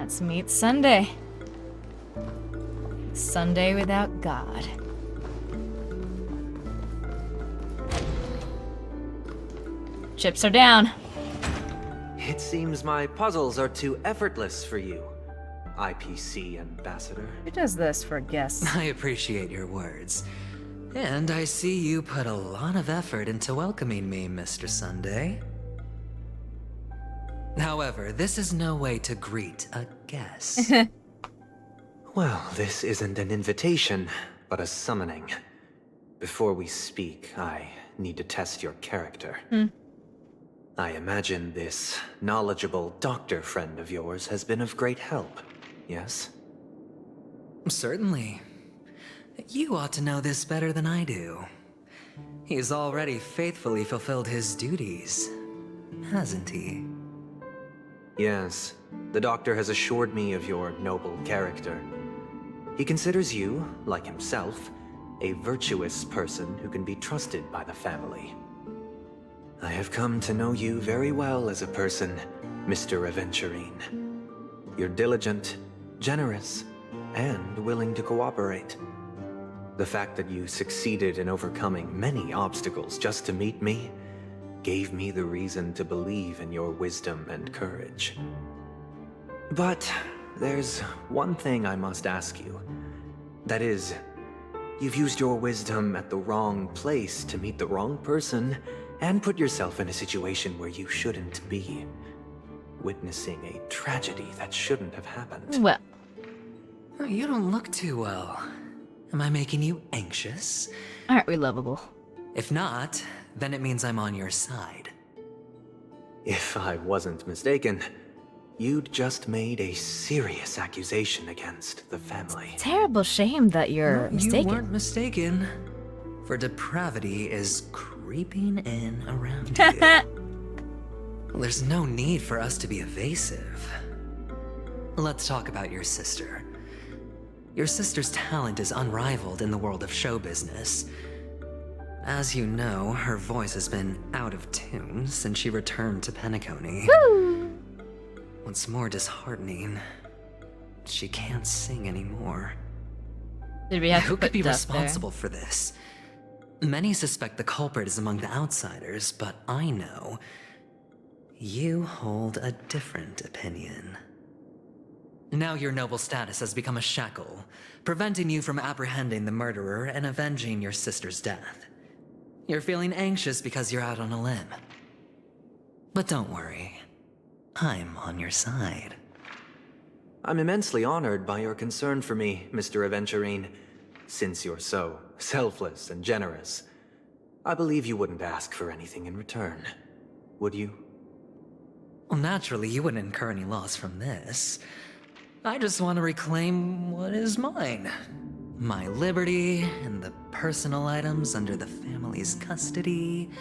Let's meet Sunday. Sunday without God. Chips are down. It seems my puzzles are too effortless for you, IPC Ambassador. Who does this for guests? I appreciate your words. And I see you put a lot of effort into welcoming me, Mr. Sunday. However, this is no way to greet a guest. Well, this isn't an invitation, but a summoning. Before we speak, I need to test your character. I imagine this knowledgeable doctor friend of yours has been of great help, yes? Certainly. You ought to know this better than I do. He's already faithfully fulfilled his duties, hasn't he? Yes, the doctor has assured me of your noble character. He considers you, like himself, a virtuous person who can be trusted by the family. I have come to know you very well as a person, Mr. Aventurine. You're diligent, generous, and willing to cooperate. The fact that you succeeded in overcoming many obstacles just to meet me gave me the reason to believe in your wisdom and courage. But there's one thing I must ask you. That is, you've used your wisdom at the wrong place to meet the wrong person and put yourself in a situation where you shouldn't be, witnessing a tragedy that shouldn't have happened. Well, You don't look too well. Am I making you anxious? aren't we lovable? If not, then it means I'm on your side. If I wasn't mistaken, you'd just made a serious accusation against the family. Terrible shame that you're No, mistaken. You weren't mistaken. For depravity is creeping in around you. There's no need for us to be evasive. Let's talk about your sister. Your sister's talent is unrivaled in the world of show business. As you know, her voice has been out of tune since she returned to Penacony. What's more disheartening, she can't sing anymore. Did we have Who to could put be Duff there? responsible for this? Many suspect the culprit is among the outsiders, but I know you hold a different opinion. Now your noble status has become a shackle, preventing you from apprehending the murderer and avenging your sister's death. You're feeling anxious because you're out on a limb. But don't worry, I'm on your side. I'm immensely honored by your concern for me, Mr. Aventurine. Since you're so selfless and generous, I believe you wouldn't ask for anything in return, would you? Well, naturally, you wouldn't incur any loss from this. I just want to reclaim what is mine. My liberty and the personal items under the family's custody,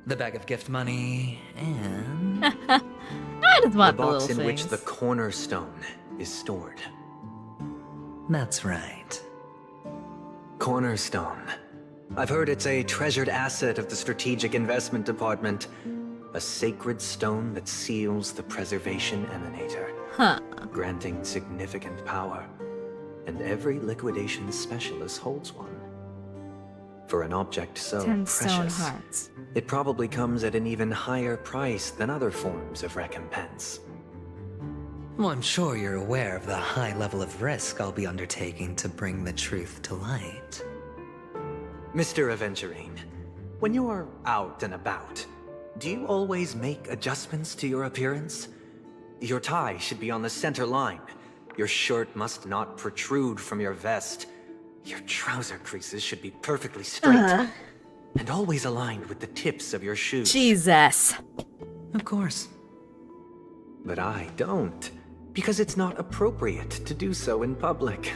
the bag of gift money, and... I just want The the box little in which things. the cornerstone is stored. That's right. Cornerstone. I've heard it's a treasured asset of the Strategic Investment Department. A sacred stone that seals the Preservation Emanator, Huh. granting significant power. And every liquidation specialist holds one. For an object so 10 stone precious, hearts. it probably comes at an even higher price than other forms of recompense. Well, I'm sure you're aware of the high level of risk I'll be undertaking to bring the truth to light. Mr. Aventurine, when you're out and about, do you always make adjustments to your appearance? Your tie should be on the center line. Your shirt must not protrude from your vest. Your trouser creases should be perfectly straight. And always aligned with the tips of your shoes. Jesus. Of course. But I don't, because it's not appropriate to do so in public.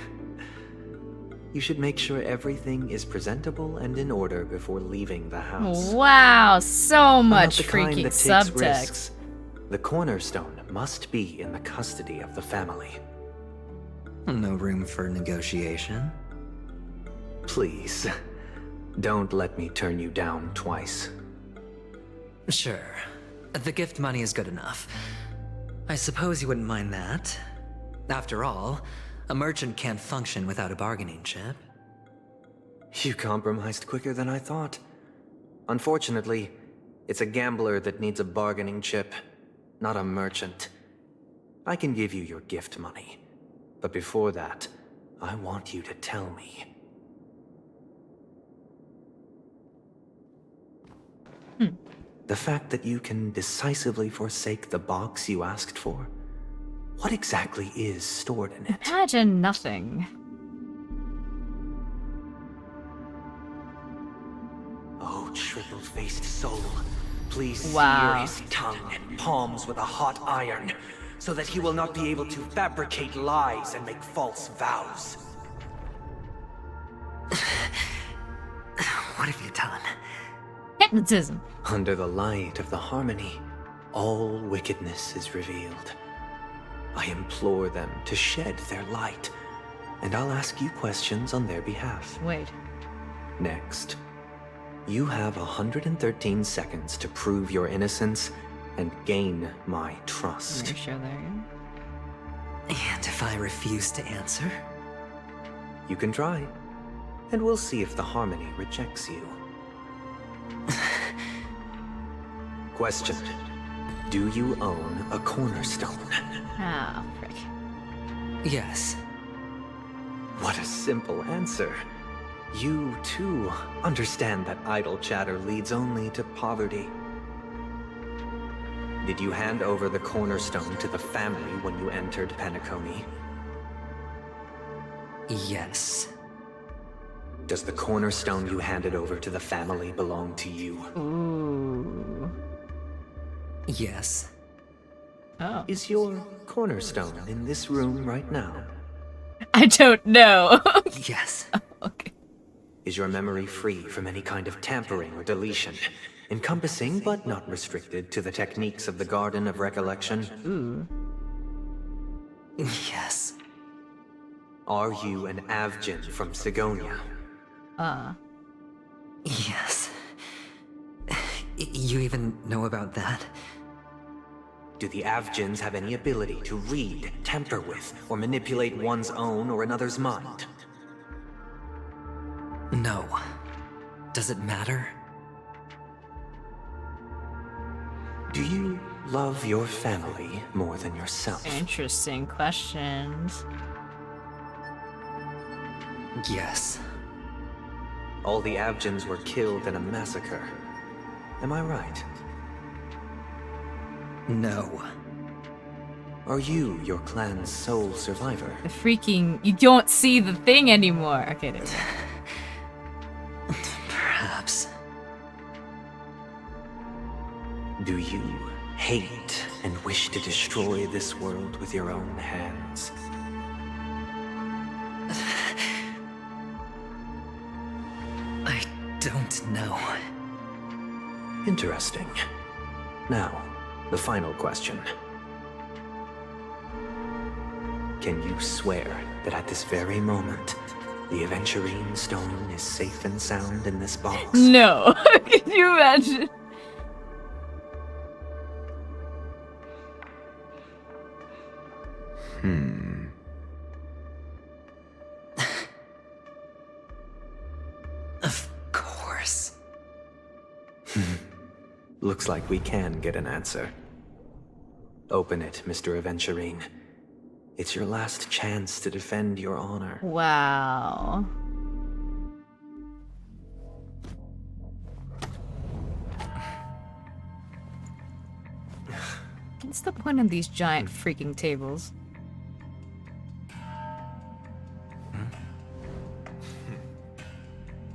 You should make sure everything is presentable and in order before leaving the house. Wow, so I'm not much the kind freaking that takes subtext. risks. The cornerstone must be in the custody of the family. No room for negotiation. Please, don't let me turn you down twice. Sure. The gift money is good enough. I suppose you wouldn't mind that. After all, a merchant can't function without a bargaining chip. You compromised quicker than I thought. Unfortunately, it's a gambler that needs a bargaining chip, not a merchant. I can give you your gift money, but before that, I want you to tell me. The fact that you can decisively forsake the box you asked for, what exactly is stored in it? Imagine nothing. Oh, triple-faced soul, please Wow. sear his tongue and palms with a hot iron, so that he will not be able to fabricate lies and make false vows. What have you done? Hypnotism. Under the light of the harmony, all wickedness is revealed. I implore them to shed their light, and I'll ask you questions on their behalf. Wait. Next, you have 113 seconds to prove your innocence and gain my trust. Are you sure there? And if I refuse to answer? You can try, and we'll see if the harmony rejects you. Question. Do you own a cornerstone? Ah, frick. Yes. What a simple answer. You, too, understand that idle chatter leads only to poverty. Did you hand over the cornerstone to the family when you entered Penacony? Yes. Does the cornerstone you handed over to the family belong to you? Ooh. Yes. Oh. Is your cornerstone in this room right now? I don't know. Yes. Okay. Is your memory free from any kind of tampering or deletion, encompassing but not restricted to the techniques of the Garden of Recollection? Ooh. Yes. Are you an Avgin from Sigonia? Yes. You even know about that? Do the Avgins have any ability to read, tamper with, or manipulate one's own or another's mind? No. Does it matter? Do you love your family more than yourself? Interesting questions. Yes. All the Avgins were killed in a massacre. Am I right? No. Are you your clan's sole survivor? The freaking... You don't see the thing anymore. Okay, there we go. Perhaps. Do you hate and wish to destroy this world with your own hands? I don't know. Interesting. Now, the final question. Can you swear that at this very moment, the Aventurine Stone is safe and sound in this box? No. Can you imagine? Of course. Looks like we can get an answer. Open it, Mr. Aventurine. It's your last chance to defend your honor. Wow. What's the point of these giant freaking tables?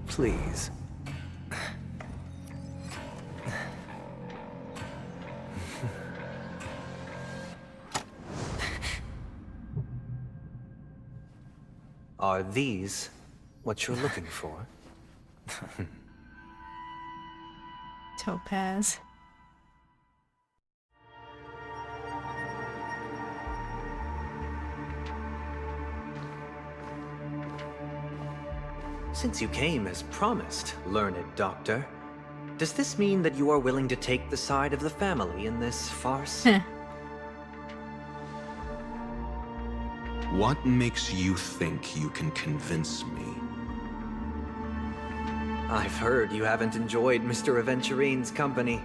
Please. Are these what you're looking for? Topaz. Since you came as promised, learned doctor, does this mean that you are willing to take the side of the family in this farce? What makes you think you can convince me? I've heard you haven't enjoyed Mr. Aventurine's company.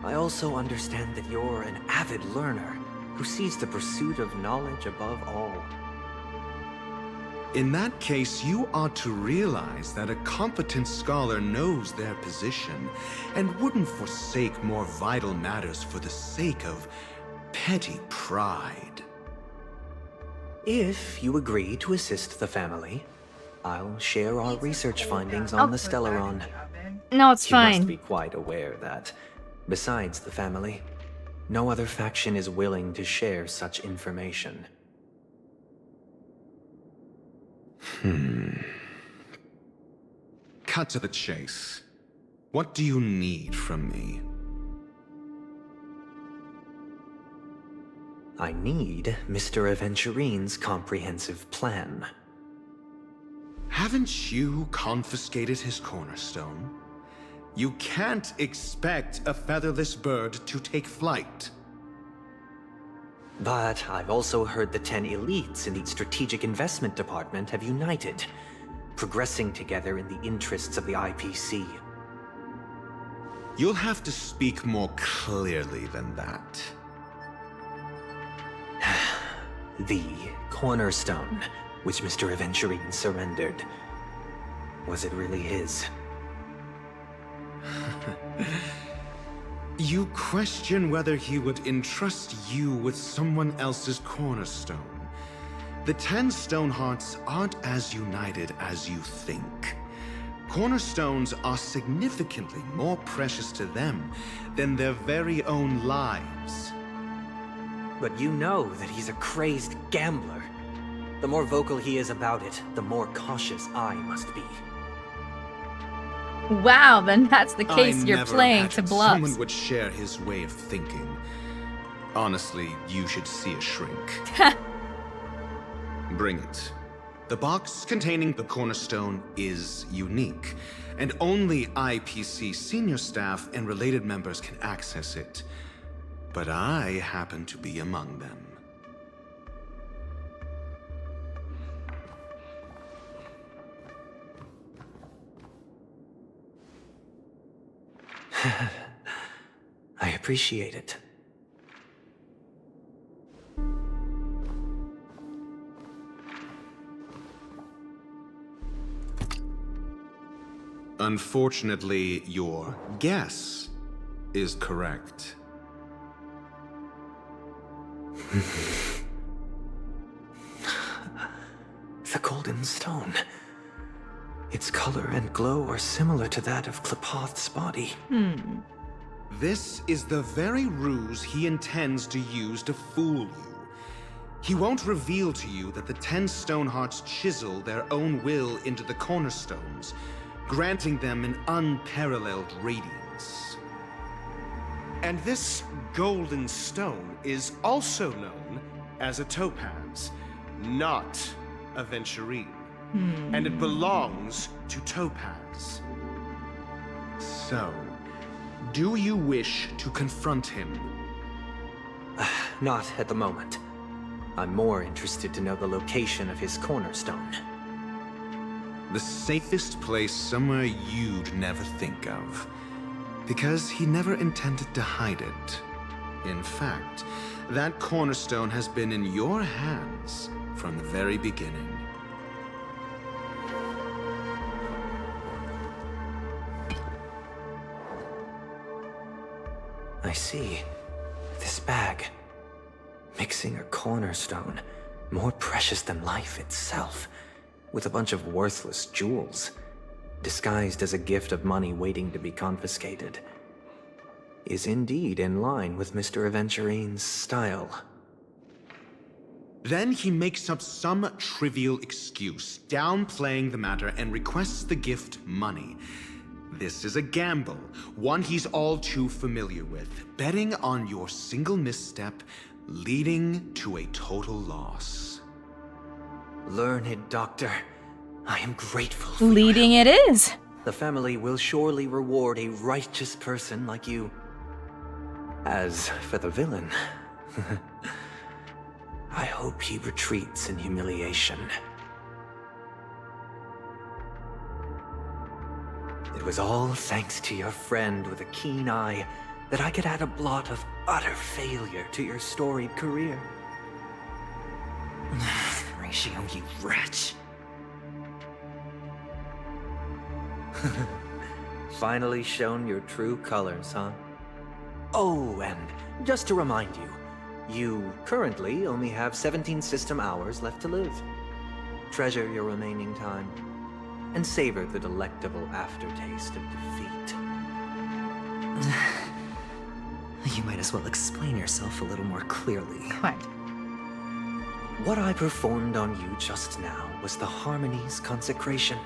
I also understand that you're an avid learner who sees the pursuit of knowledge above all. In that case, you ought to realize that a competent scholar knows their position and wouldn't forsake more vital matters for the sake of petty pride. If you agree to assist the family, I'll share our research findings on the Stellaron. No, it's You must fine. be quite aware that, besides the family, no other faction is willing to share such information. Cut to the chase. What do you need from me? I need Mr. Aventurine's comprehensive plan. Haven't you confiscated his cornerstone? You can't expect a featherless bird to take flight. But I've also heard the 10 elites in the Strategic Investment Department have united, progressing together in the interests of the IPC. You'll have to speak more clearly than that. The cornerstone, which Mr. Aventurine surrendered. Was it really his? You question whether he would entrust you with someone else's cornerstone. The 10 Stonehearts aren't as united as you think. Cornerstones are significantly more precious to them than their very own lives. But you know that he's a crazed gambler. The more vocal he is about it, the more cautious I must be. Wow, then that's the I case you're never playing to imagined bluffs. someone would share his way of thinking. Honestly, you should see a shrink. Bring it. The box containing the cornerstone is unique, and only IPC senior staff and related members can access it. But I happen to be among them. I appreciate it. Unfortunately, your guess is correct. The golden stone. Its color and glow are similar to that of Klepoth's body. This is the very ruse he intends to use to fool you. He won't reveal to you that the 10 Stonehearts chisel their own will into the cornerstones, granting them an unparalleled radiance. And this golden stone is also known as a topaz, not a venturine. And it belongs to Topaz. So, do you wish to confront him? Not at the moment. I'm more interested to know the location of his cornerstone. The safest place somewhere you'd never think of. Because he never intended to hide it. In fact, that cornerstone has been in your hands from the very beginning. I see. This bag. Mixing a cornerstone, more precious than life itself, with a bunch of worthless jewels, disguised as a gift of money waiting to be confiscated, is indeed in line with Mr. Aventurine's style. Then he makes up some trivial excuse, downplaying the matter, and requests the gift money. This is a gamble, one he's all too familiar with, betting on your single misstep, leading to a total loss. Learned doctor, I am grateful for your Leading help. it is. The family will surely reward a righteous person like you. As for the villain, I hope hope he retreats in humiliation. It was all thanks to your friend with a keen eye that I could add a blot of utter failure to your storied career. Ratio, you wretch. Finally shown your true colors, huh? Oh, and just to remind you, you currently only have 17 system hours left to live. Treasure your remaining time, and savor the delectable aftertaste of defeat. You might as well explain yourself a little more clearly. Quite. What I performed on you just now was the Harmony's consecration.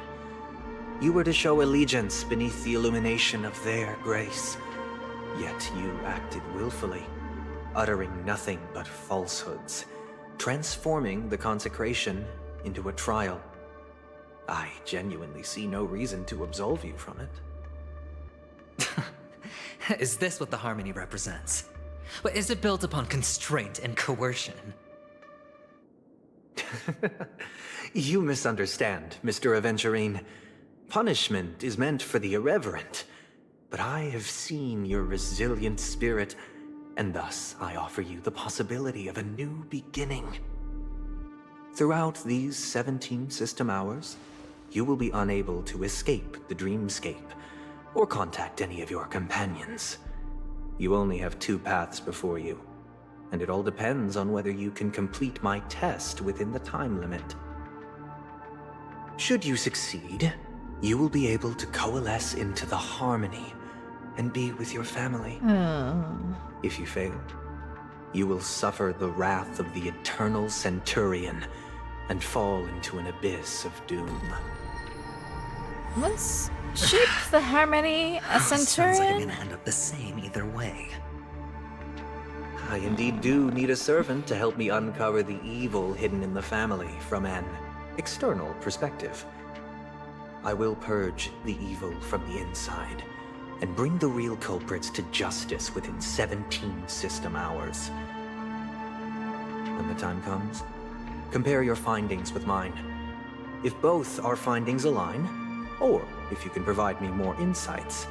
You were to show allegiance beneath the illumination of their grace. Yet you acted willfully, uttering nothing but falsehoods, transforming the consecration into a trial. I genuinely see no reason to absolve you from it. Is this what the Harmony represents? But is it built upon constraint and coercion? You misunderstand, Mr. Aventurine. Punishment is meant for the irreverent, but I have seen your resilient spirit, and thus I offer you the possibility of a new beginning. Throughout these 17 system hours, you will be unable to escape the dreamscape or contact any of your companions. You only have 2 paths before you, and it all depends on whether you can complete my test within the time limit. Should you succeed, you will be able to coalesce into the Harmony and be with your family. If you fail, you will suffer the wrath of the eternal Centurion and fall into an abyss of doom. Was Sheep the Harmony a Sounds like I'm centurion? gonna end up the same either way. I indeed do need a servant to help me uncover the evil hidden in the family from an external perspective. I will purge the evil from the inside and bring the real culprits to justice within 17 system hours. When the time comes, compare your findings with mine. If both our findings align, or if you can provide me more insights,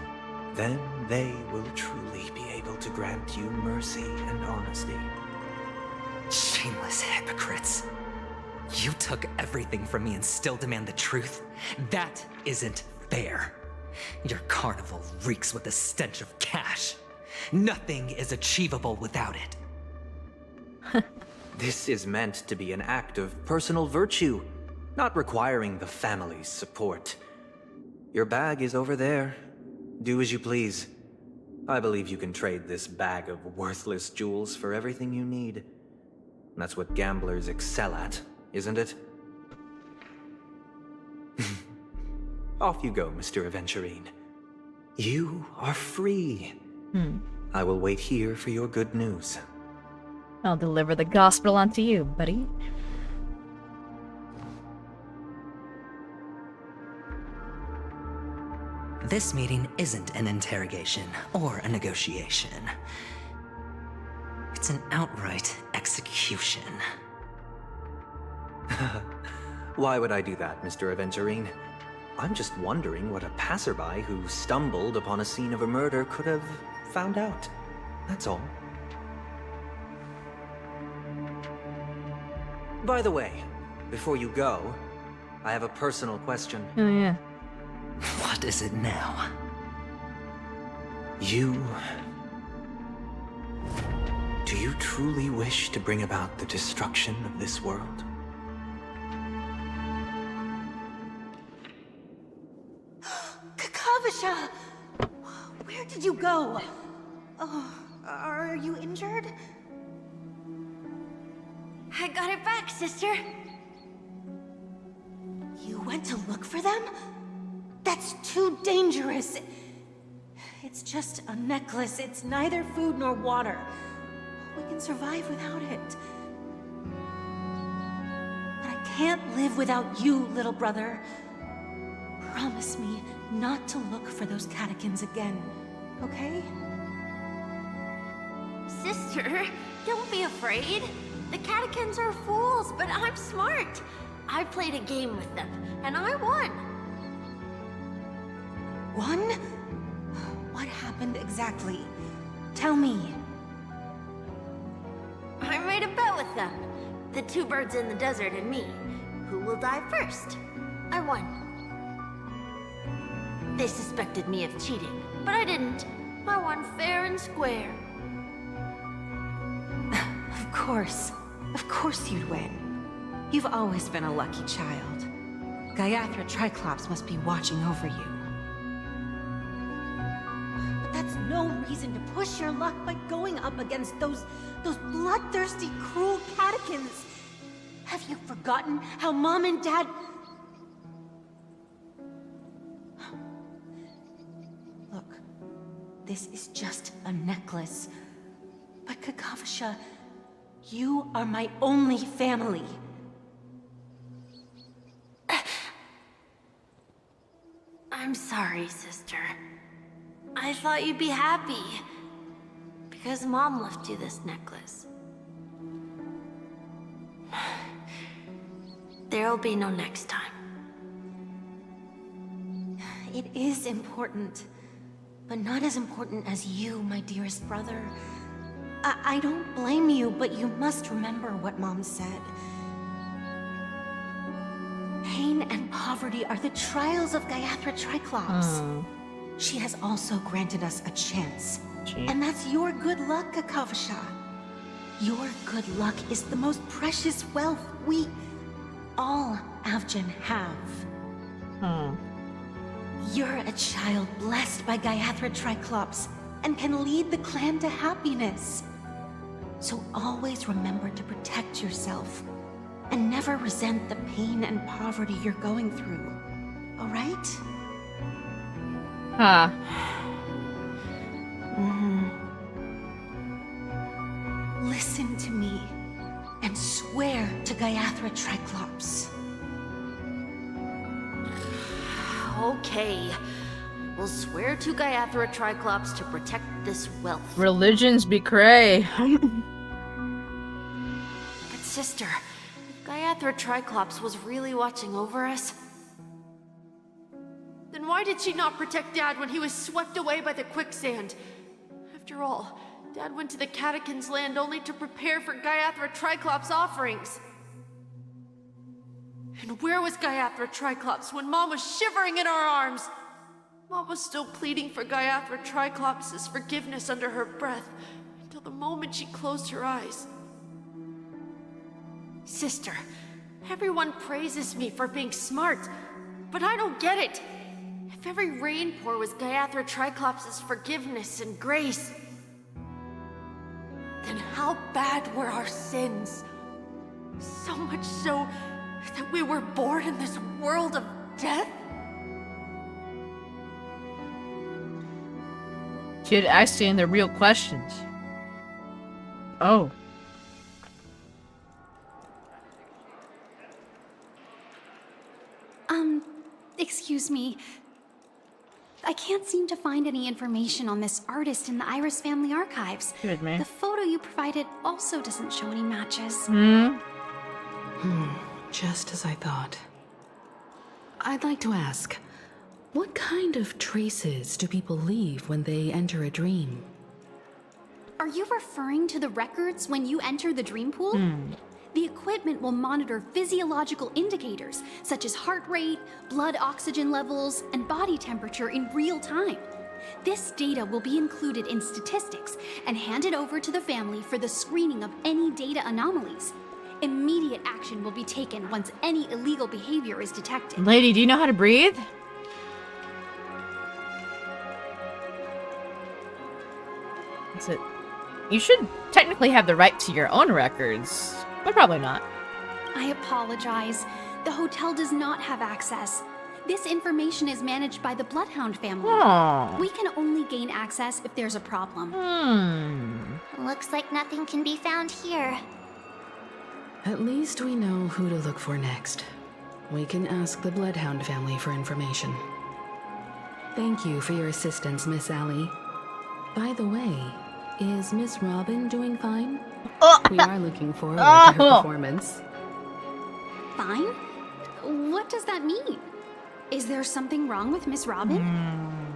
then they will truly be able to grant you mercy and honesty. Shameless hypocrites. You took everything from me and still demand the truth? That isn't fair. Your carnival reeks with the stench of cash. Nothing is achievable without it. This is meant to be an act of personal virtue, not requiring the family's support. Your bag is over there. Do as you please. I believe you can trade this bag of worthless jewels for everything you need. That's what gamblers excel at, isn't it? Off you go, Mr. Aventurine. You are free. I will wait here for your good news. I'll deliver the gospel unto you, buddy. This meeting isn't an interrogation or a negotiation. It's an outright execution. Why would I do that, Mr. Aventurine? I'm just wondering what a passerby who stumbled upon a scene of a murder could have found out. That's all. By the way, before you go, I have a personal question. Oh yeah. What is it now? Do you truly wish to bring about the destruction of this world? Kakavasha! Where did you go? Oh, are you injured? I got it back, sister. You went to look for them? That's too dangerous. It's just a necklace. It's neither food nor water. We can survive without it. But I can't live without you, little brother. Promise me not to look for those catechins again, okay? Sister, don't be afraid. The catechins Pigeons are fools, but I'm smart. I played a game with them, and I won. Won? What happened exactly? Tell me. I made a bet with them. The two birds in the desert and me. Who will die first? I won. They suspected me of cheating, but I didn't. I won fair and square. Of course you'd win. You've always been a lucky child. Gaiathra Triclops must be watching over you. But that's no reason to push your luck by going up against those bloodthirsty, cruel catechins. Have you forgotten how Mom and Dad... Look, this is just a necklace. But Kakavasha, you are my only family. I'm sorry, sister. I thought you'd be happy. Because Mom left you this necklace. There'll be no next time. It is important, but not as important as you, my dearest brother. I don't blame you, but you must remember what Mom said. Pain and poverty are the trials of Gaiathra Triclops. She has also granted us a chance. And that's your good luck, Kakavasha. Your good luck is the most precious wealth we, all Avgin, have. You're a child blessed by Gaiathra Triclops and can lead the clan to happiness. So always remember to protect yourself and never resent the pain and poverty you're going through. All right? Huh. Listen to me and swear to Gaiathra Triclops. Okay. We'll swear to Gaiathra Triclops to protect this wealth. Religions be cray. But sister, if Gaiathra Triclops was really watching over us, then why did she not protect Dad when he was swept away by the quicksand? After all, Dad went to the Catechins' land only to prepare for Gaiathra Triclops' offerings. And where was Gaiathra Triclops when Mom was shivering in our arms? Mom was still pleading for Gaiathra Triclops' forgiveness under her breath until the moment she closed her eyes. Sister, everyone praises me for being smart, but I don't get it. If every rain pour was Gaiathra Triclops' forgiveness and grace, then how bad were our sins? So much so that we were born in this world of death? Kid asking the real questions. Oh. Excuse me. I can't seem to find any information on this artist in the Iris family archives. Excuse me. The photo you provided also doesn't show any matches. Just as I thought. I'd like to ask, what kind of traces do people leave when they enter a dream? Are you referring to the records when you enter the dream pool? The equipment will monitor physiological indicators such as heart rate, blood oxygen levels, and body temperature in real time. This data will be included in statistics and handed over to the family for the screening of any data anomalies. Immediate action will be taken once any illegal behavior is detected. Lady, do you know how to breathe? That's it. You should technically have the right to your own records, but probably not. I apologize. The hotel does not have access. This information is managed by the Bloodhound family. Oh. We can only gain access if there's a problem. Looks like nothing can be found here. At least we know who to look for next. We can ask the Bloodhound family for information. Thank you for your assistance, Miss Allie. By the way, is Miss Robin doing fine? We are looking forward to her performance. Fine? What does that mean? Is there something wrong with Miss Robin?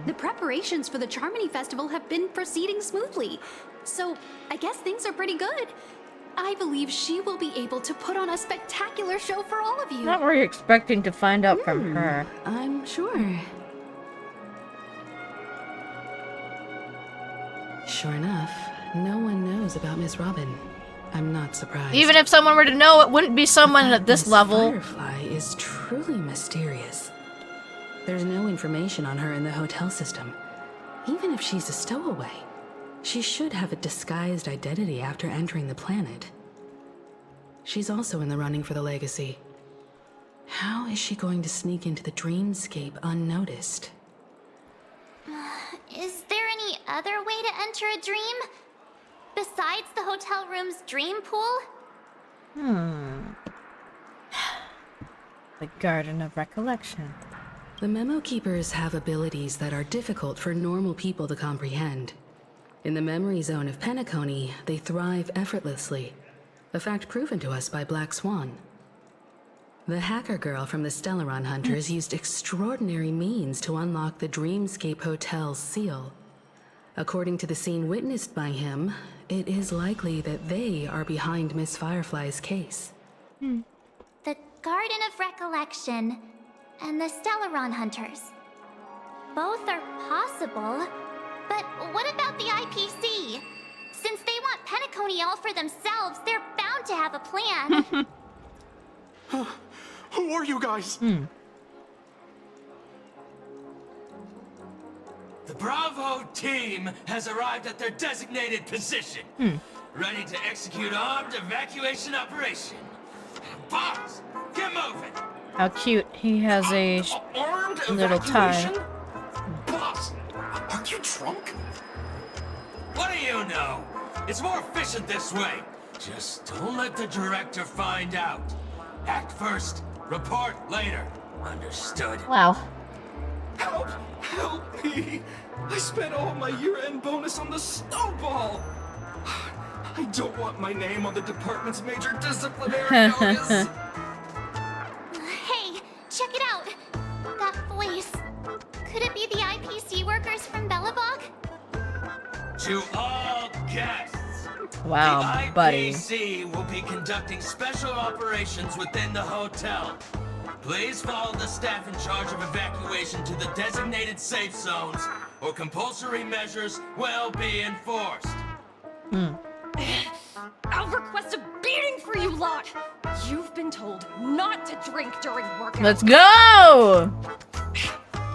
The preparations for the Charmony Festival have been proceeding smoothly, so I guess things are pretty good. I believe she will be able to put on a spectacular show for all of you. Not what you're expecting to find out from her. I'm sure. Sure enough, no one knows about Miss Robin. I'm not surprised. Even if someone were to know, it wouldn't be someone at this Miss level. Firefly is truly mysterious. There's no information on her in the hotel system. Even if she's a stowaway, she should have a disguised identity after entering the planet. She's also in the running for the legacy. How is she going to sneak into the dreamscape unnoticed? Is there any other way to enter a dream? Besides the hotel room's dream pool? The Garden of Recollection. The Memo Keepers have abilities that are difficult for normal people to comprehend. In the memory zone of Penacony, they thrive effortlessly, a fact proven to us by Black Swan. The hacker girl from the Stellaron Hunters used extraordinary means to unlock the Dreamscape Hotel's seal. According to the scene witnessed by him, it is likely that they are behind Miss Firefly's case. The Garden of Recollection and the Stellaron Hunters. Both are possible, but what about the IPC? Since they want Penacony all for themselves, they're bound to have a plan. Who are you guys? The Bravo team has arrived at their designated position, ready to execute armed evacuation operation. Boss, get moving! How cute. He has a Armed little evacuation? tie. Boss, are you drunk? What do you know? It's more efficient this way. Just don't let the director find out. Act first, report later. Understood? Wow. Help! Help me! I spent all my year-end bonus on the snowball! I don't want my name on the department's major disciplinary notice! Hey, check it out! That voice. Could it be the IPC workers from Belobog? To all guests, Wow, the buddy. IPC will be conducting special operations within the hotel. Please follow the staff in charge of evacuation to the designated safe zones, or compulsory measures will be enforced. I'll request a beating for you lot! You've been told not to drink during workout. Let's go!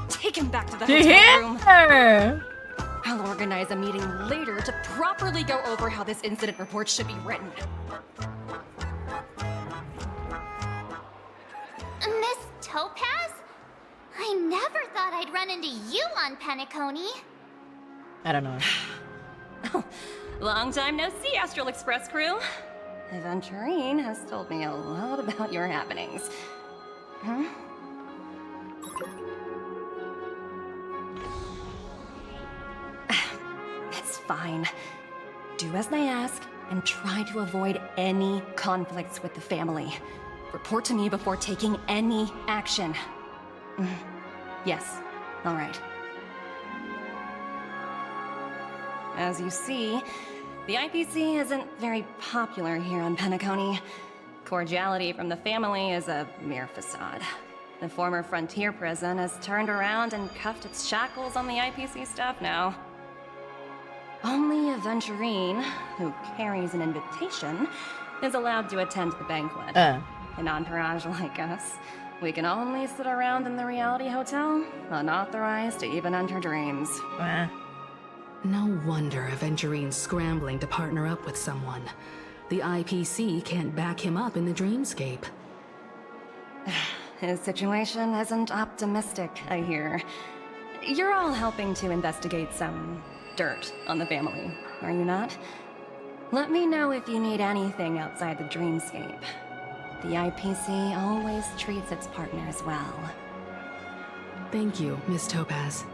Take him back to the To hotel room. here! I'll organize a meeting later to properly go over how this incident report should be written. Miss Topaz? I never thought I'd run into you on Penacony. I don't know. Long time no see, Astral Express crew. Aventurine has told me a lot about your happenings. Huh? It's fine. Do as I ask and try to avoid any conflicts with the family. Report to me before taking any action. Yes, all right. As you see, the IPC isn't very popular here on Penacony. Cordiality from the family is a mere facade. The former frontier prison has turned around and cuffed its shackles on the IPC staff now. Only Aventurine, who carries an invitation, is allowed to attend the banquet. An entourage like us, we can only sit around in the reality hotel, unauthorized to even enter dreams. No wonder Aventurine's scrambling to partner up with someone. The IPC can't back him up in the dreamscape. His situation isn't optimistic, I hear. You're all helping to investigate some dirt on the family, are you not? Let me know if you need anything outside the dreamscape. The IPC always treats its partners well. Thank you, Miss Topaz.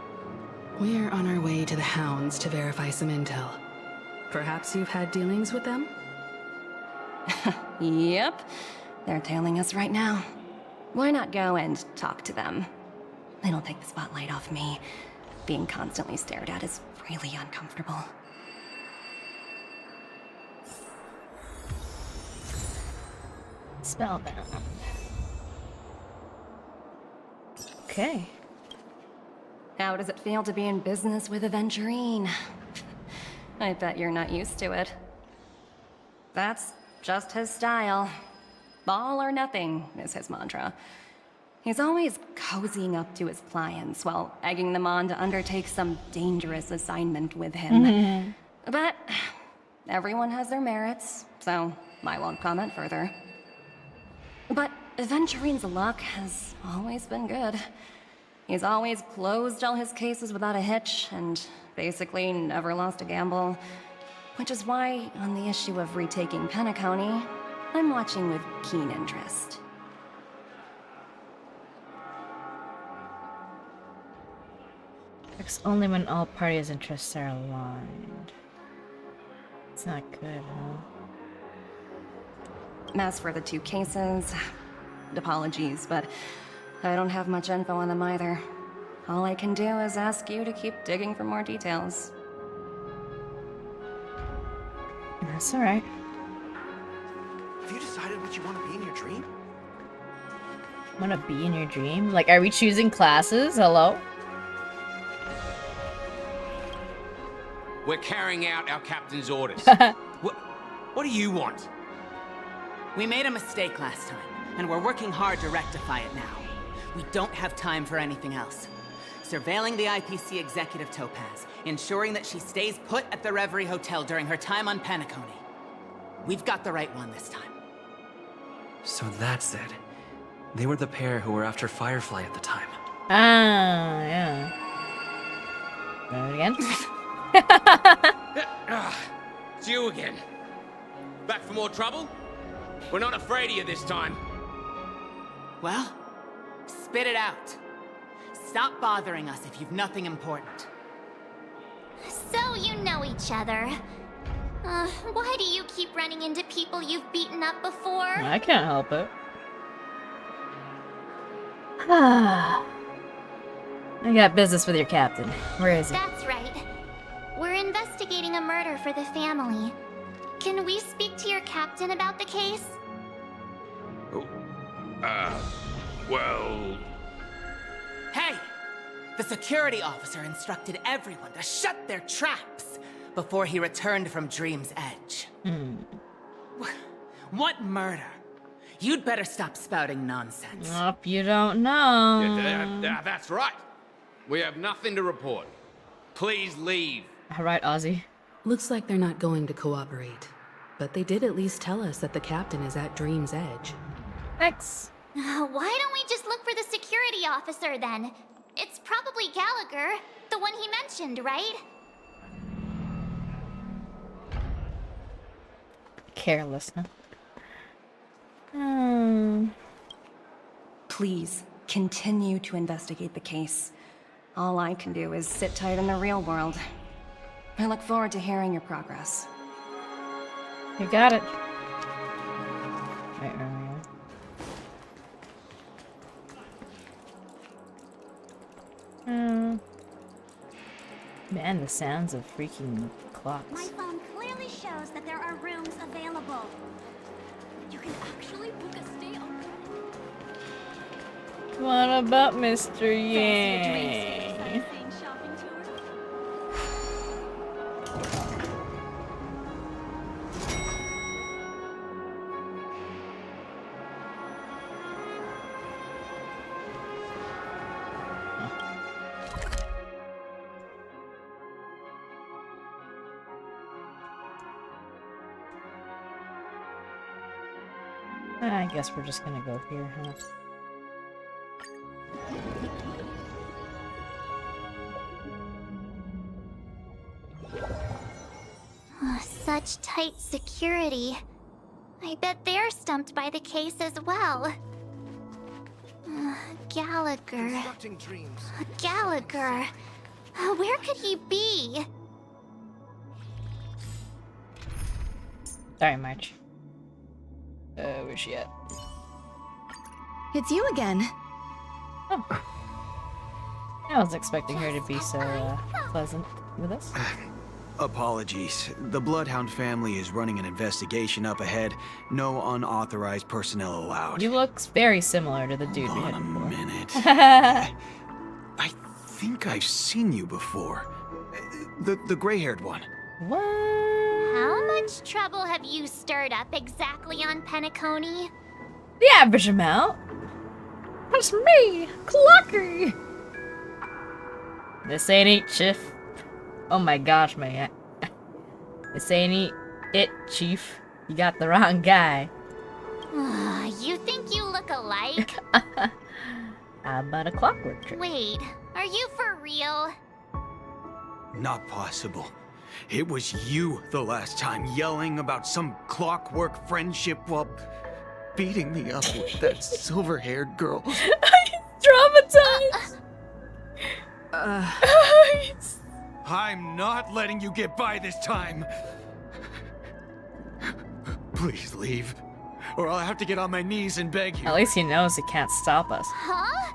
We're on our way to the Hounds to verify some intel. Perhaps you've had dealings with them? Yep, they're tailing us right now. Why not go and talk to them? It'll take the spotlight off me. Being constantly stared at is really uncomfortable. Spellbound. Okay. How does it feel to be in business with Aventurine? I bet you're not used to it. That's just his style. All or nothing is his mantra. He's always cozying up to his clients while egging them on to undertake some dangerous assignment with him. But everyone has their merits, so I won't comment further. But Aventurine's luck has always been good. He's always closed all his cases without a hitch, and basically never lost a gamble. Which is why, on the issue of retaking Penacony, I'm watching with keen interest. Works only when all parties' interests are aligned. It's not good, huh? As for the 2 cases, apologies, but I don't have much info on them either. All I can do is ask you to keep digging for more details. That's alright. Have you decided what you want to be in your dream? Wanna be in your dream? Like, are we choosing classes? Hello? We're carrying out our captain's orders. What do you want? We made a mistake last time, and we're working hard to rectify it now. We don't have time for anything else. Surveilling the IPC executive Topaz, ensuring that she stays put at the Reverie Hotel during her time on Penacony. We've got the right one this time. So that's it. They were the pair who were after Firefly at the time. Ah, yeah. Do it again? It's you again. Back for more trouble? We're not afraid of you this time. Well, spit it out. Stop bothering us if you've nothing important. So you know each other. Why do you keep running into people you've beaten up before? I can't help it. I got business with your captain. Where is he? That's right. We're investigating a murder for the family. Can we speak to your captain about the case? Well... Hey! The security officer instructed everyone to shut their traps before he returned from Dream's Edge. What murder? You'd better stop spouting nonsense. Nope, you don't know. Yeah, that's right. We have nothing to report. Please leave. Alright, Ozzy. Looks like they're not going to cooperate. But they did at least tell us that the captain is at Dream's Edge. Thanks. Why don't we just look for the security officer then? It's probably Gallagher, the one he mentioned, right? Careless, huh? Please, continue to investigate the case. All I can do is sit tight in the real world. I look forward to hearing your progress. You got it. Right, right. Man, the sounds of freaking clocks. My phone clearly shows that there are rooms available. You can actually book a stay on. What about Mr. Yang? I guess we're just gonna go here, huh? Such tight security. I bet they're stumped by the case as well. Gallagher. Gallagher. Where could he be? Sorry, March. Where's she at? It's you again. Oh. I was expecting her to be so pleasant with us. Apologies. The Bloodhound family is running an investigation up ahead. No unauthorized personnel allowed. You look very similar to the dude we had before. Minute. I think I've seen you before. The gray-haired one. What? How much trouble have you stirred up exactly on Penacony? The average amount. That's me, Clucky. This ain't Chief. Oh my gosh, man. This ain't it, Chief. You got the wrong guy. You think you look alike? How about a clockwork trick? Wait, are you for real? Not possible. It was you the last time yelling about some clockwork friendship while beating me up with that silver-haired girl. Traumatized. I'm not letting you get by this time. Please leave, or I'll have to get on my knees and beg you. At least he knows he can't stop us. Huh?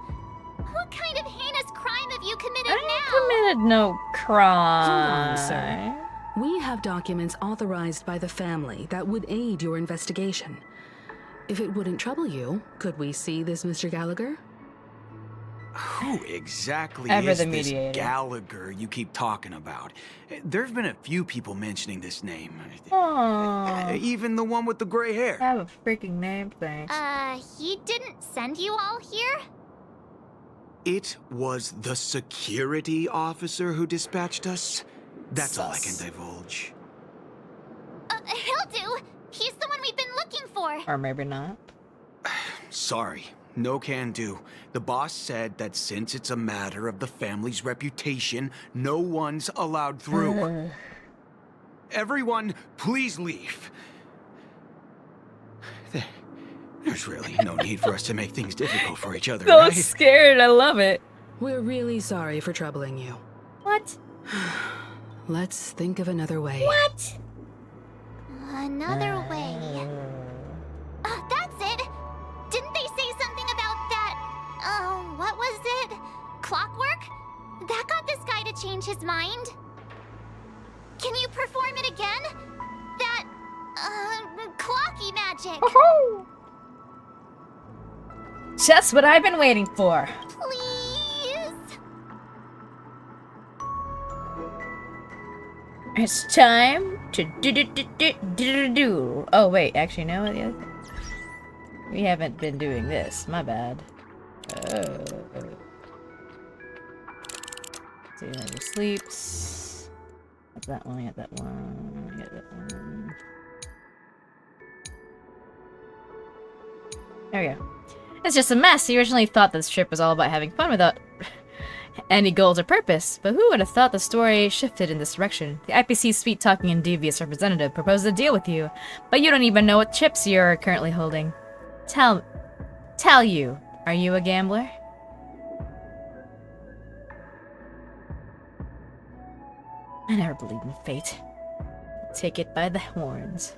What kind of heinous crime have you committed I committed no crime. Hold on, sir. We have documents authorized by the family that would aid your investigation. If it wouldn't trouble you, could we see this Mr. Gallagher? Who exactly Ever is the this mediator. Gallagher you keep talking about? There've been a few people mentioning this name. Aww. Even the one with the gray hair. I have a freaking name, thanks. He didn't send you all here? It was the security officer who dispatched us. That's all I can divulge. He'll do. He's the one we've been looking for. Or maybe not. Sorry, no can do. The boss said that since it's a matter of the family's reputation, no one's allowed through. Everyone, please leave. There's really no need for us to make things difficult for each other, So right? scared, I love it. We're really sorry for troubling you. What? Let's think of another way. What? Another way. That's it! Didn't they say something about that? What was it? Clockwork? That got this guy to change his mind? Can you perform it again? That, clocky magic. Just what I've been waiting for. Please? It's time to do. Oh wait, actually no. The other thing. We haven't been doing this. My bad. See, he sleeps. Get that one. Get that one. Get that one. There we go. It's just a mess. He originally thought this trip was all about having fun without any goals or purpose, but who would have thought the story shifted in this direction? The IPC's sweet-talking and devious representative proposed a deal with you, but you don't even know what chips you're currently holding. Tell you, are you a gambler? I never believed in fate. Take it by the horns.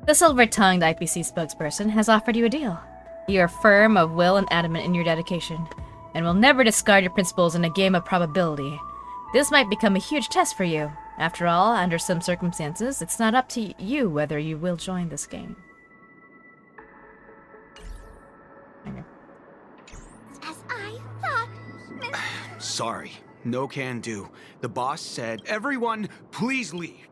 The silver-tongued IPC spokesperson has offered you a deal. You are firm of will and adamant in your dedication, and will never discard your principles in a game of probability. This might become a huge test for you. After all, under some circumstances, it's not up to you whether you will join this game. As I thought. Sorry, no can do. The boss said, everyone, please leave.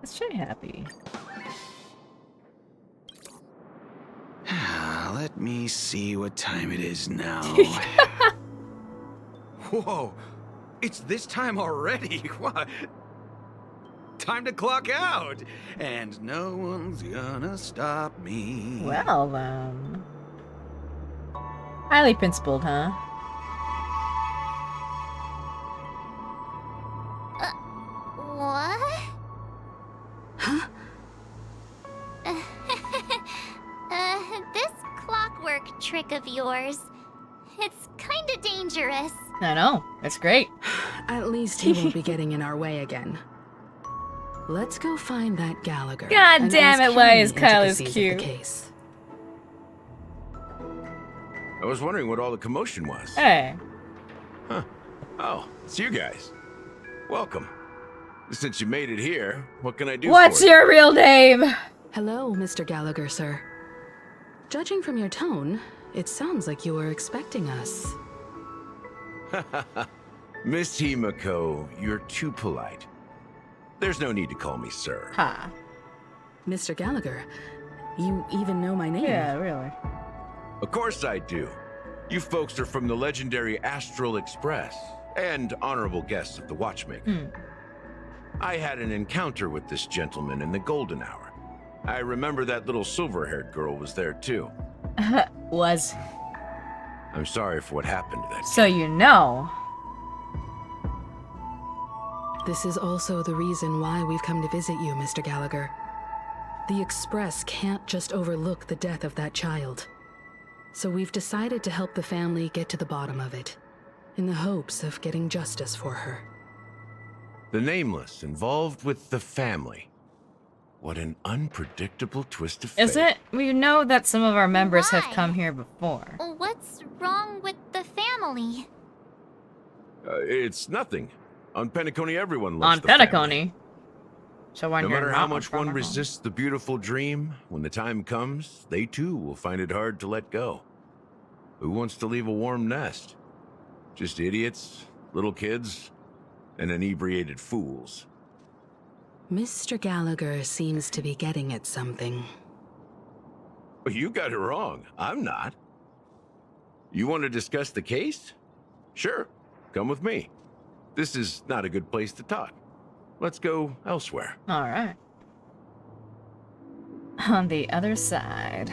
Let's try happy. Let me see what time it is now. Whoa, it's this time already. What? Time to clock out, and no one's gonna stop me. Well, highly principled, huh? What? Huh? trick of yours. It's kinda dangerous. I know. It's great. At least he won't be getting in our way again. Let's go find that Gallagher. God and damn ask it, why him is the Kyle is intricacies of the cute? case. I was wondering what all the commotion was. Hey. Huh. Oh, it's you guys. Welcome. Since you made it here, what can I do What's for you? your real name? Hello, Mr. Gallagher, sir. Judging from your tone, it sounds like you were expecting us. Miss Himiko, you're too polite. There's no need to call me sir. Ha. Mr. Gallagher, you even know my name? Yeah, really. Of course I do. You folks are from the legendary Astral Express and honorable guests of the Watchmaker. I had an encounter with this gentleman in the golden hour. I remember that little silver-haired girl was there too. Was. I'm sorry for what happened to that. So you know. This is also the reason why we've come to visit you, Mr. Gallagher. The Express can't just overlook the death of that child. So we've decided to help the family get to the bottom of it, in the hopes of getting justice for her. The Nameless involved with the family. What an unpredictable twist of fate. Is it? We know that some of our members have come here before. What's wrong with the family? It's nothing. On Penacony, everyone loves On the family. Penacony. So when No you're matter not how on much one Penacony. resists the beautiful dream, when the time comes, they too will find it hard to let go. Who wants to leave a warm nest? Just idiots, little kids, and inebriated fools. Mr. Gallagher seems to be getting at something. You got it wrong. I'm not. You want to discuss the case? Sure, come with me. This is not a good place to talk. Let's go elsewhere. All right. On the other side.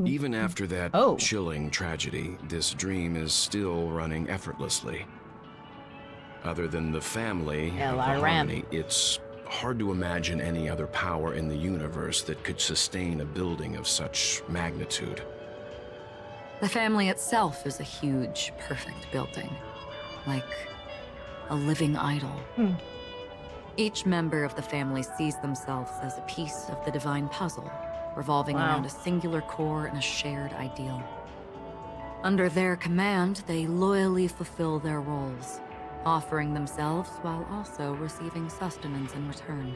Even after that chilling tragedy, this dream is still running effortlessly. Other than the family of the harmony, it's hard to imagine any other power in the universe that could sustain a building of such magnitude. The family itself is a huge, perfect building. Like a living idol. Each member of the family sees themselves as a piece of the divine puzzle, revolving around a singular core and a shared ideal. Under their command, they loyally fulfill their roles, offering themselves while also receiving sustenance in return.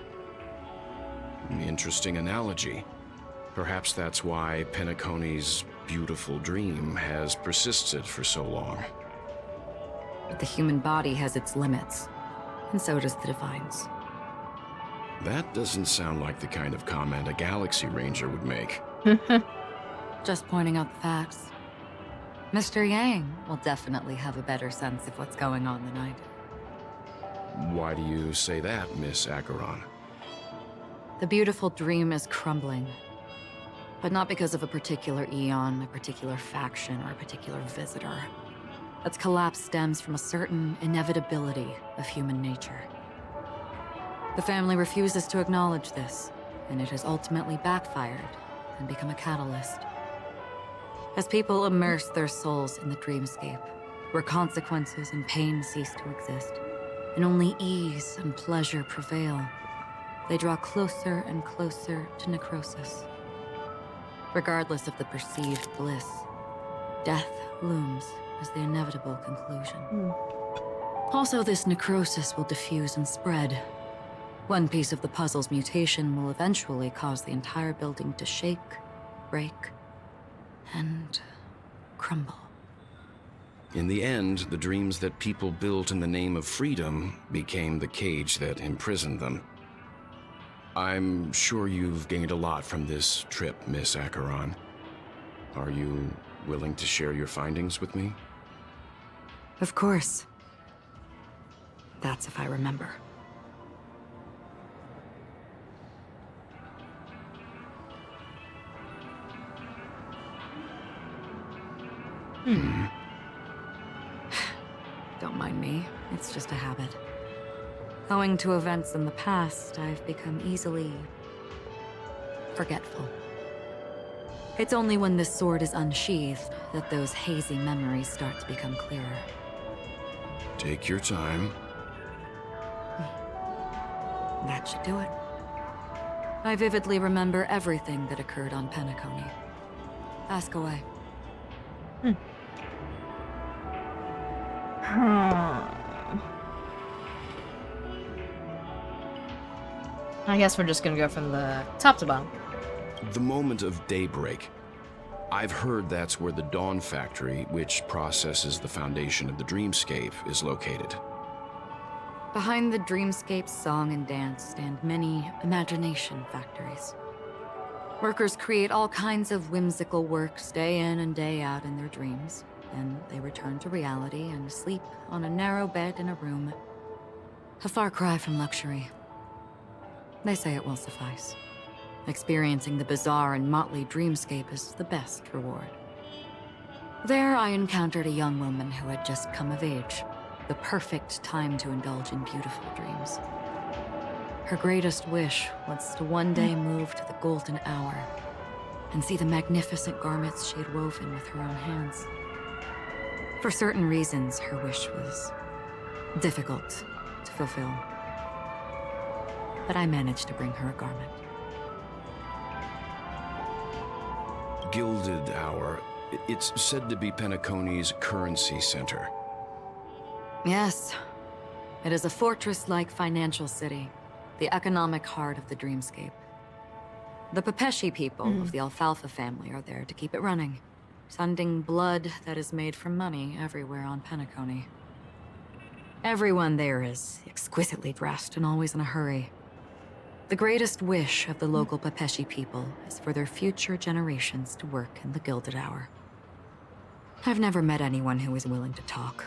Interesting analogy. Perhaps that's why Penacony's beautiful dream has persisted for so long. But the human body has its limits, and so does the divine's. That doesn't sound like the kind of comment a Galaxy Ranger would make. Just pointing out the facts. Mr. Yang will definitely have a better sense of what's going on than I do. Why do you say that, Miss Acheron? The beautiful dream is crumbling. But not because of a particular eon, a particular faction, or a particular visitor. Its collapse stems from a certain inevitability of human nature. The family refuses to acknowledge this, and it has ultimately backfired and become a catalyst. As people immerse their souls in the dreamscape, where consequences and pain cease to exist, and only ease and pleasure prevail, they draw closer and closer to necrosis. Regardless of the perceived bliss, death looms as the inevitable conclusion. Also, this necrosis will diffuse and spread. One piece of the puzzle's mutation will eventually cause the entire building to shake, break, and crumble. In the end, the dreams that people built in the name of freedom became the cage that imprisoned them. I'm sure you've gained a lot from this trip, Miss Acheron. Are you willing to share your findings with me? Of course. That's if I remember. Don't mind me. It's just a habit. Owing to events in the past, I've become easily forgetful. It's only when this sword is unsheathed that those hazy memories start to become clearer. Take your time. That should do it. I vividly remember everything that occurred on Penacony. Ask away. I guess we're just gonna go from the top to bottom. The moment of daybreak. I've heard that's where the Dawn Factory, which processes the foundation of the dreamscape, is located. Behind the dreamscape's song and dance stand many imagination factories. Workers create all kinds of whimsical works day in and day out in their dreams. Then they return to reality and sleep on a narrow bed in a room. A far cry from luxury. They say it will suffice. Experiencing the bizarre and motley dreamscape is the best reward. There I encountered a young woman who had just come of age. The perfect time to indulge in beautiful dreams. Her greatest wish was to one day move to the golden hour and see the magnificent garments she had woven with her own hands. For certain reasons, her wish was difficult to fulfill. But I managed to bring her a garment. Gilded Hour. It's said to be Penacony's currency center. Yes. It is a fortress-like financial city, the economic heart of the dreamscape. The Pepeshi people of the Alfalfa family are there to keep it running, sending blood that is made from money everywhere on Penacony. Everyone there is exquisitely dressed and always in a hurry. The greatest wish of the local Pepeshi people is for their future generations to work in the Gilded Hour. I've never met anyone who is willing to talk.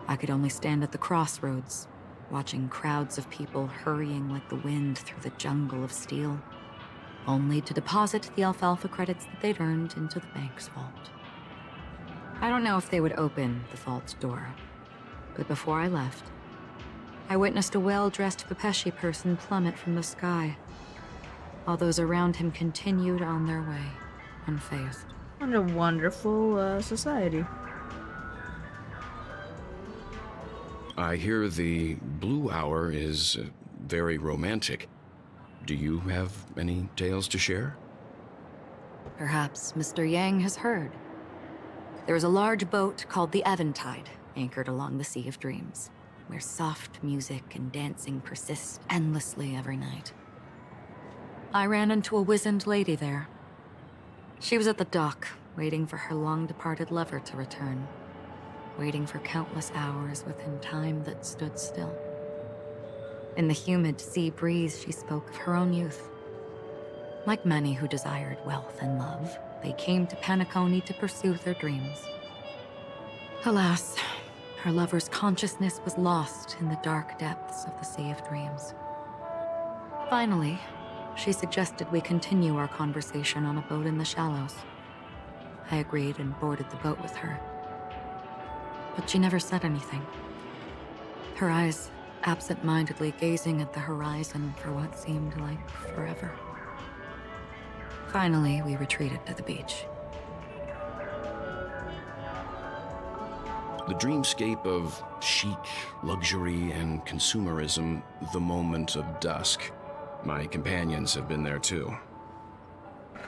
I could only stand at the crossroads, watching crowds of people hurrying like the wind through the jungle of steel, only to deposit the alfalfa credits that they'd earned into the bank's vault. I don't know if they would open the vault door, but before I left, I witnessed a well-dressed Pepeshi person plummet from the sky, while those around him continued on their way, unfazed. What a wonderful society. I hear the Blue Hour is very romantic. Do you have any tales to share? Perhaps Mr. Yang has heard. There is a large boat called the Eventide, anchored along the Sea of Dreams, where soft music and dancing persist endlessly every night. I ran into a wizened lady there. She was at the dock, waiting for her long-departed lover to return, waiting for countless hours within time that stood still. In the humid sea breeze, she spoke of her own youth. Like many who desired wealth and love, they came to Penacony to pursue their dreams. Alas, her lover's consciousness was lost in the dark depths of the Sea of Dreams. Finally, she suggested we continue our conversation on a boat in the shallows. I agreed and boarded the boat with her. But she never said anything. Her eyes absent-mindedly gazing at the horizon for what seemed like forever. Finally, we retreated to the beach. The dreamscape of chic, luxury, and consumerism, the moment of dusk. My companions have been there too.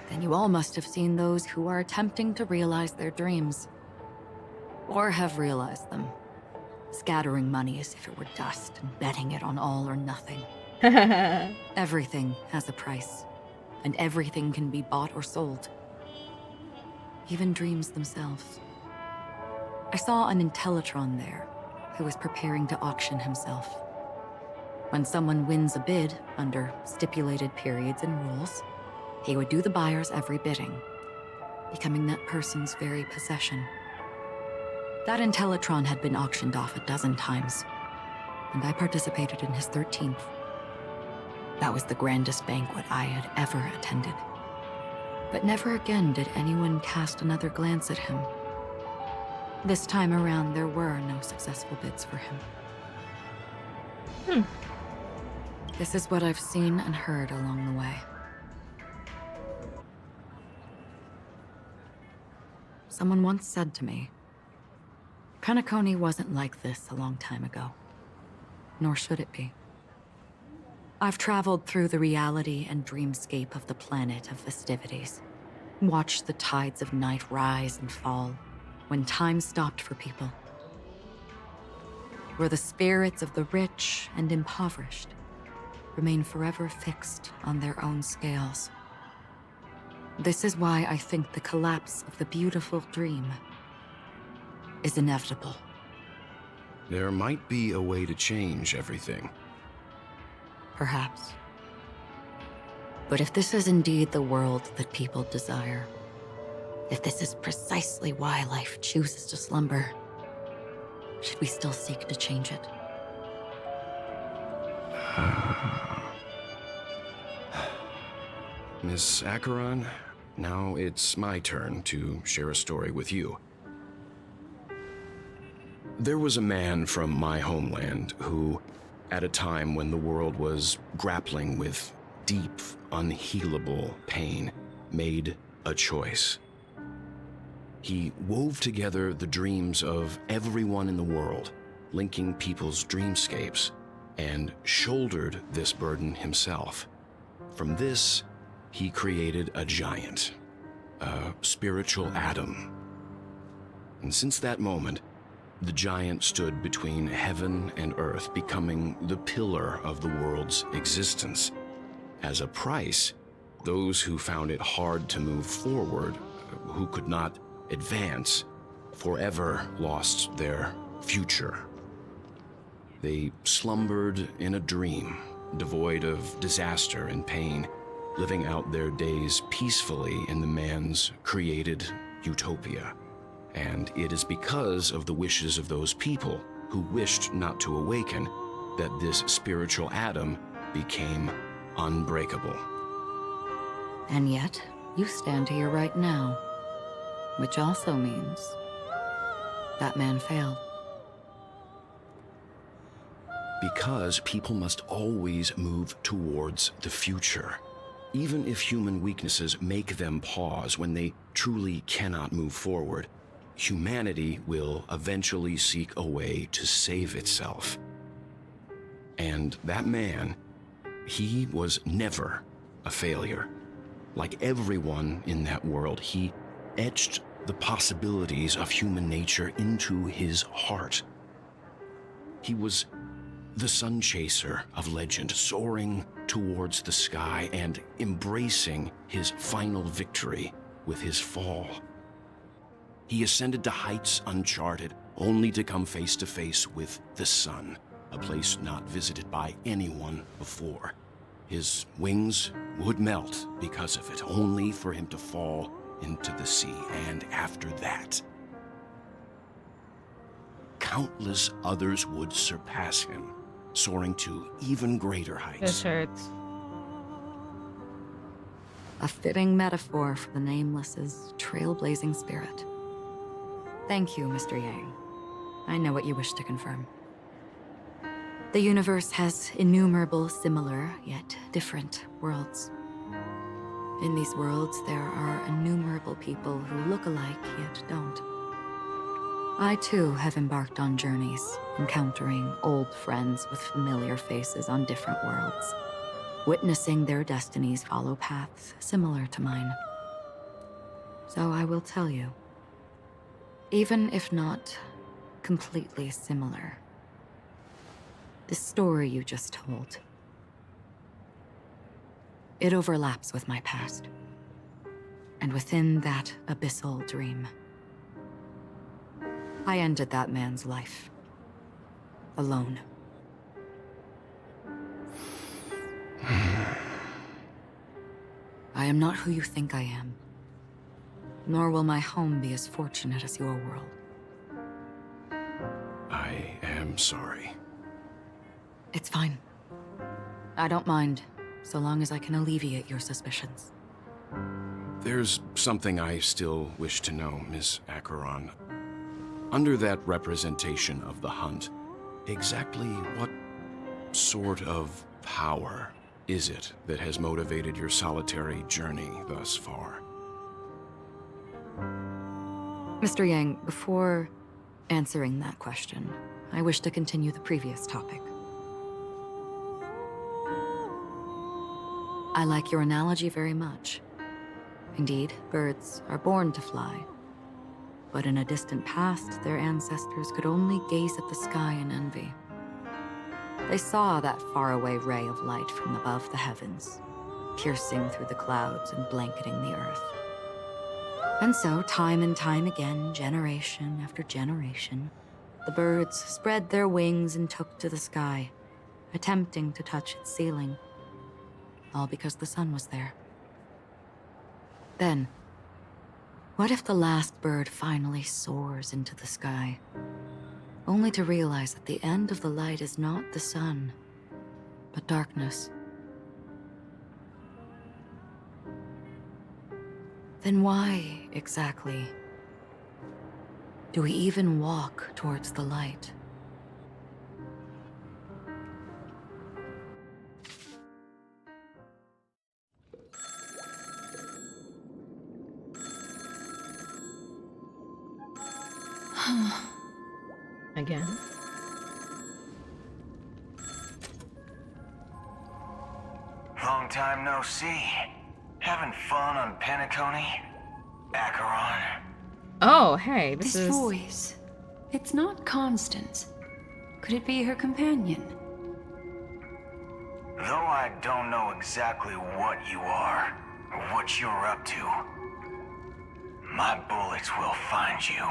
Then you all must have seen those who are attempting to realize their dreams. Or have realized them. Scattering money as if it were dust and betting it on all or nothing. Everything has a price, and everything can be bought or sold. Even dreams themselves. I saw an Intellitron there, who was preparing to auction himself. When someone wins a bid, under stipulated periods and rules, he would do the buyer's every bidding, becoming that person's very possession. That Intellitron had been auctioned off 12 times, and I participated in his 13th. That was the grandest banquet I had ever attended. But never again did anyone cast another glance at him. This time around, there were no successful bids for him. This is what I've seen and heard along the way. Someone once said to me, Penacony wasn't like this a long time ago. Nor should it be. I've traveled through the reality and dreamscape of the planet of festivities. Watched the tides of night rise and fall when time stopped for people. Where the spirits of the rich and impoverished remain forever fixed on their own scales. This is why I think the collapse of the beautiful dream is inevitable. There might be a way to change everything. Perhaps. But if this is indeed the world that people desire, if this is precisely why life chooses to slumber, should we still seek to change it? Miss Acheron, now it's my turn to share a story with you. There was a man from my homeland who, at a time when the world was grappling with deep, unhealable pain, made a choice. He wove together the dreams of everyone in the world, linking people's dreamscapes, and shouldered this burden himself. From this, he created a giant, a spiritual atom. And since that moment, the giant stood between heaven and earth, becoming the pillar of the world's existence. As a price, those who found it hard to move forward, who could not advance, forever lost their future. They slumbered in a dream, devoid of disaster and pain, living out their days peacefully in the man's created utopia. And it is because of the wishes of those people who wished not to awaken that this spiritual atom became unbreakable. And yet, you stand here right now, which also means that man failed. Because people must always move towards the future. Even if human weaknesses make them pause when they truly cannot move forward, humanity will eventually seek a way to save itself. And that man, he was never a failure. Like everyone in that world, he etched the possibilities of human nature into his heart. He was the sun chaser of legend, soaring towards the sky and embracing his final victory with his fall. He ascended to heights uncharted, only to come face to face with the sun, a place not visited by anyone before. His wings would melt because of it, only for him to fall into the sea. And after that, countless others would surpass him, soaring to even greater heights. This hurts. A fitting metaphor for the Nameless's trailblazing spirit. Thank you, Mr. Yang. I know what you wish to confirm. The universe has innumerable similar, yet different worlds. In these worlds, there are innumerable people who look alike, yet don't. I too have embarked on journeys, encountering old friends with familiar faces on different worlds, witnessing their destinies follow paths similar to mine. So I will tell you, even if not completely similar, the story you just told, it overlaps with my past, and within that abyssal dream, I ended that man's life, alone. I am not who you think I am, nor will my home be as fortunate as your world. I am sorry. It's fine. I don't mind, so long as I can alleviate your suspicions. There's something I still wish to know, Miss Acheron. Under that representation of the hunt, exactly what sort of power is it that has motivated your solitary journey thus far? Mr. Yang, before answering that question, I wish to continue the previous topic. I like your analogy very much. Indeed, birds are born to fly. But in a distant past, their ancestors could only gaze at the sky in envy. They saw that faraway ray of light from above the heavens, piercing through the clouds and blanketing the earth. And so, time and time again, generation after generation, the birds spread their wings and took to the sky, attempting to touch its ceiling, all because the sun was there. Then, what if the last bird finally soars into the sky, only to realize that the end of the light is not the sun, but darkness? Then why, exactly, do we even walk towards the light? Again. Long time no see. Having fun on Penacony? Acheron? Oh, hey, this is... voice. It's not Constance. Could it be her companion? Though I don't know exactly what you are, or what you're up to, my bullets will find you.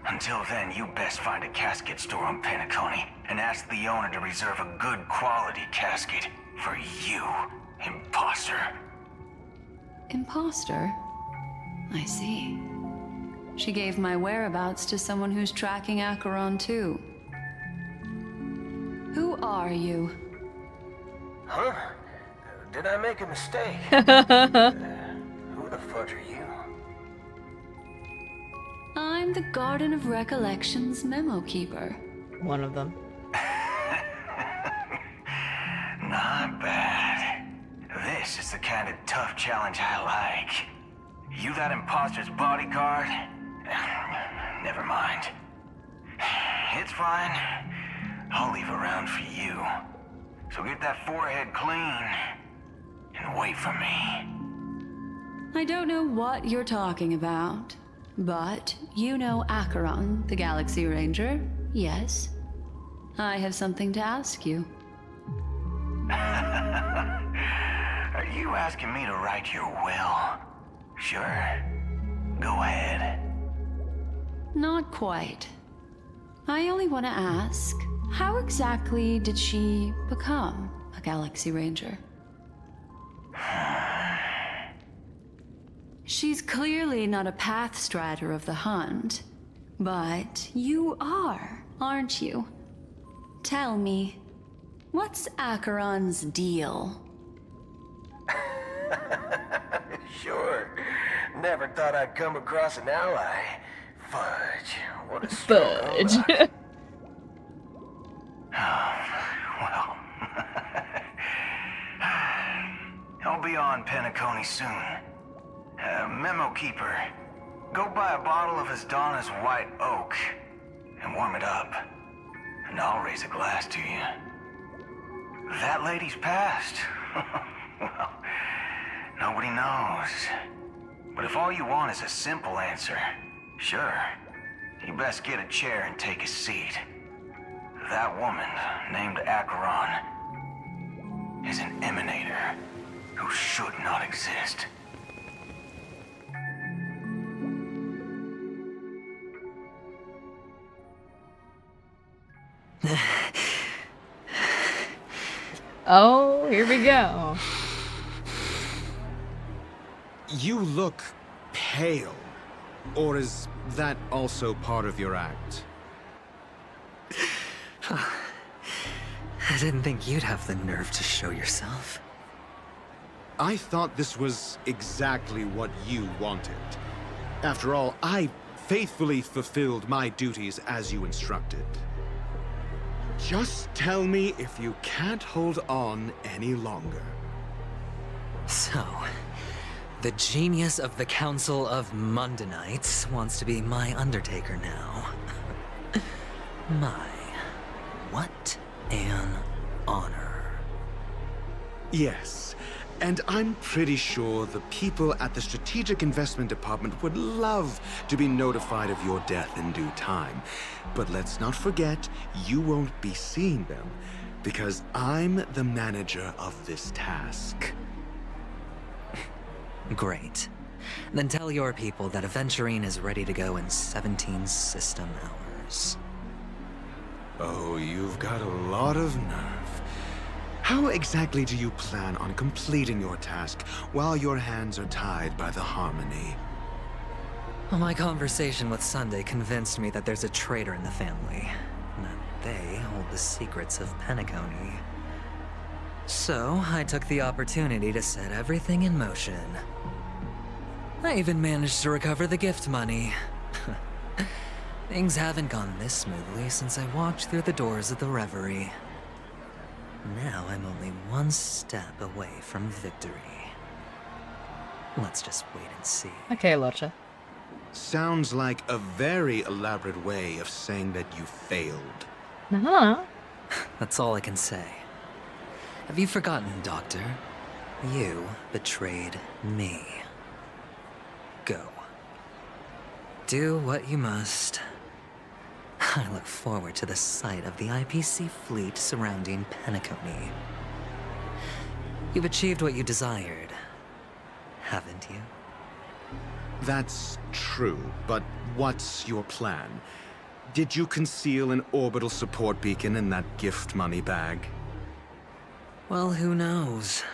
Until then, you best find a casket store on Penacony and ask the owner to reserve a good quality casket for you, imposter. Imposter? I see. She gave my whereabouts to someone who's tracking Acheron too. Who are you? Huh? Did I make a mistake? Who the fudge are you? I'm the Garden of Recollection's memo keeper. One of them. Not bad. This is the kind of tough challenge I like. You that imposter's bodyguard? Never mind. It's fine. I'll leave a round for you. So get that forehead clean and wait for me. I don't know what you're talking about, but you know Acheron, the Galaxy Ranger, yes? I have something to ask you. Are you asking me to write your will? Sure. Go ahead. Not quite. I only want to ask, how exactly did she become a Galaxy Ranger? She's clearly not a path strider of the hunt, but you are, aren't you? Tell me, what's Acheron's deal? Sure. Never thought I'd come across an ally. Fudge. What a stroke. Fudge. Well. I'll be on Penacony soon. Memo keeper. Go buy a bottle of Asdana's white oak and warm it up. And I'll raise a glass to you. That lady's passed. Well, nobody knows. But if all you want is a simple answer, sure, you best get a chair and take a seat. That woman, named Acheron, is an emanator who should not exist. Oh, here we go. You look pale. Or is that also part of your act? I didn't think you'd have the nerve to show yourself. I thought this was exactly what you wanted. After all, I faithfully fulfilled my duties as you instructed. Just tell me if you can't hold on any longer. So, the genius of the Council of Mundanites wants to be my Undertaker now. My, what an honor. Yes, and I'm pretty sure the people at the Strategic Investment Department would love to be notified of your death in due time. But let's not forget, you won't be seeing them, because I'm the manager of this task. Great. Then tell your people that Aventurine is ready to go in 17 system hours. Oh, you've got a lot of nerve. How exactly do you plan on completing your task while your hands are tied by the Harmony? Well, my conversation with Sunday convinced me that there's a traitor in the family, and that they hold the secrets of Penacony. So, I took the opportunity to set everything in motion. I even managed to recover the gift money. Things haven't gone this smoothly since I walked through the doors of the Reverie. Now I'm only one step away from victory. Let's just wait and see. Okay, Locha. Sounds like a very elaborate way of saying that you failed. No. That's all I can say. Have you forgotten, Doctor? You betrayed me. Go. Do what you must. I look forward to the sight of the IPC fleet surrounding Penacony. You've achieved what you desired, haven't you? That's true, but what's your plan? Did you conceal an orbital support beacon in that gift money bag? Well, who knows?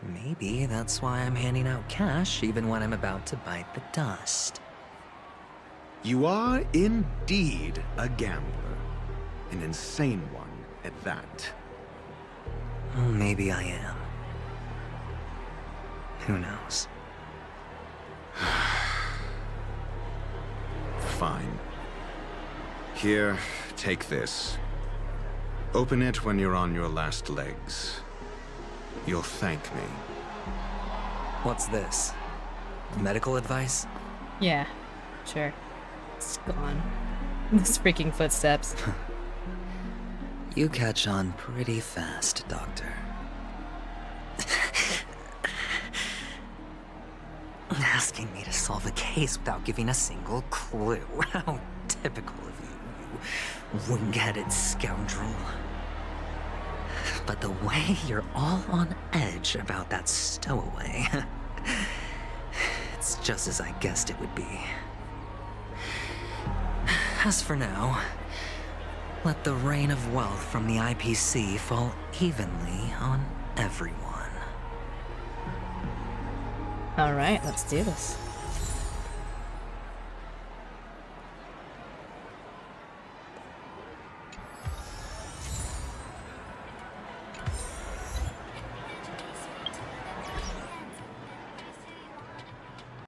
Maybe that's why I'm handing out cash even when I'm about to bite the dust. You are indeed a gambler. An insane one at that. Well, maybe I am. Who knows? Fine. Here, take this. Open it when you're on your last legs. You'll thank me. What's this? Medical advice? Yeah, sure. It's gone. Those freaking footsteps. You catch on pretty fast, Doctor. Asking me to solve a case without giving a single clue. How typical of you, you wing-headed scoundrel. But the way you're all on edge about that stowaway, it's just as I guessed it would be. As for now, let the rain of wealth from the IPC fall evenly on everyone. Alright, let's do this.